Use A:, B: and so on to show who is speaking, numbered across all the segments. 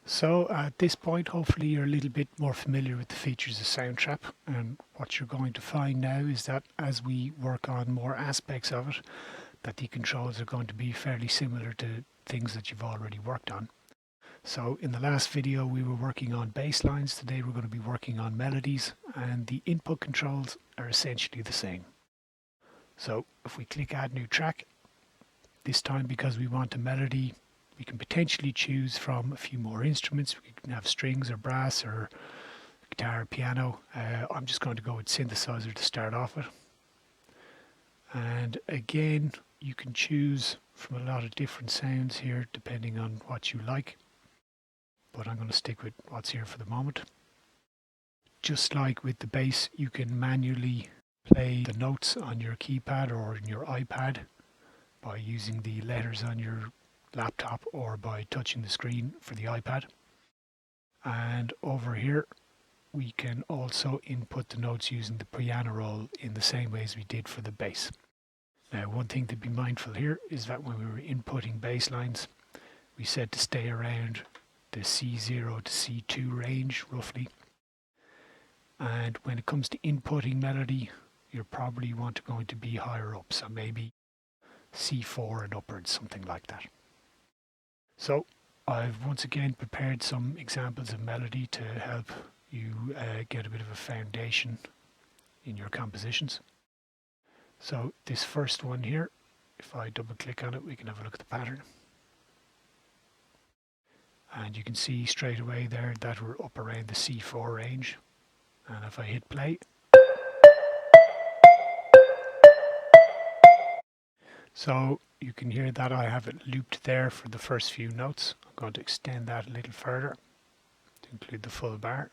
A: So at this point, hopefully you're a little bit more familiar with the features of Soundtrap, and what you're going to find now is that as we work on more aspects of it, that the controls are going to be fairly similar to things that you've already worked on. So in the last video we were working on bass lines, today we're going to be working on melodies, and the input controls are essentially the same. So if we click add new track, this time because we want a melody, we can potentially choose from a few more instruments. We can have strings or brass or guitar, piano. I'm just going to go with synthesizer to start off with. And again, you can choose from a lot of different sounds here depending on what you like. But I'm going to stick with what's here for the moment. Just like with the bass, you can manually play the notes on your keypad or in your iPad by using the letters on your laptop or by touching the screen for the iPad. And over here we can also input the notes using the piano roll in the same way as we did for the bass. Now, one thing to be mindful here is that when we were inputting bass lines, we said to stay around the C0 to C2 range roughly. And when it comes to inputting melody, you probably going to be higher up, so maybe C4 and upwards, something like that. So I've once again prepared some examples of melody to help you get a bit of a foundation in your compositions. So this first one here, if I double click on it, we can have a look at the pattern. And you can see straight away there that we're up around the C4 range. And if I hit play, so you can hear that I have it looped there for the first few notes. I'm going to extend that a little further to include the full bar.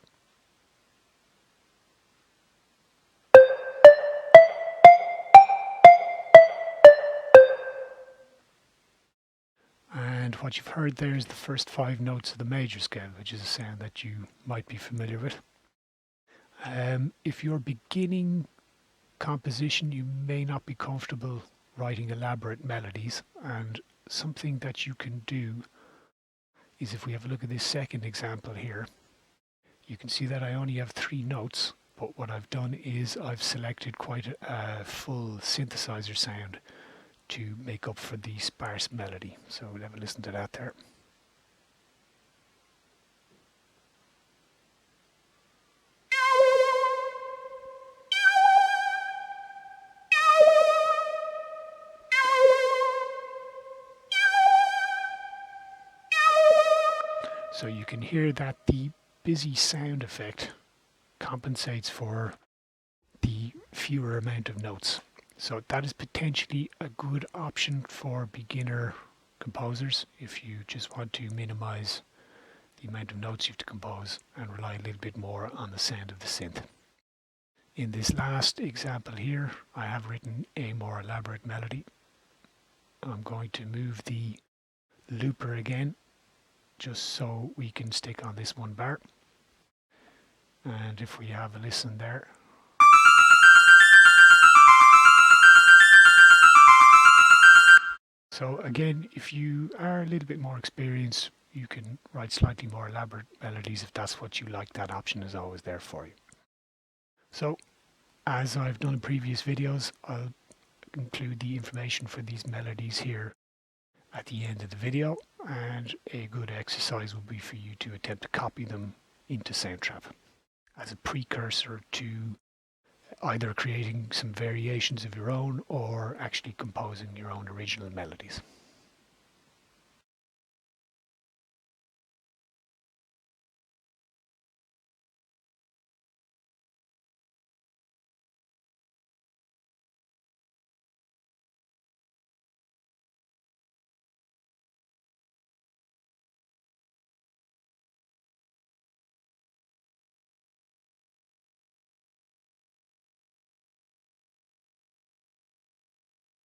A: And what you've heard there is the first 5 notes of the major scale, which is a sound that you might be familiar with. If you're beginning composition, you may not be comfortable writing elaborate melodies, and something that you can do is, if we have a look at this second example here, you can see that I only have 3 notes, but what I've done is I've selected quite a full synthesizer sound to make up for the sparse melody. So we'll have a listen to that there. So you can hear that the busy sound effect compensates for the fewer amount of notes. So that is potentially a good option for beginner composers if you just want to minimize the amount of notes you have to compose and rely a little bit more on the sound of the synth. In this last example here, I have written a more elaborate melody. I'm going to move the looper again, just so we can stick on this one bar. And if we have a listen there, so again, if you are a little bit more experienced, you can write slightly more elaborate melodies if that's what you like. That option is always there for you. So, as I've done in previous videos, I'll include the information for these melodies here at the end of the video, and a good exercise will be for you to attempt to copy them into Soundtrap as a precursor to either creating some variations of your own or actually composing your own original melodies.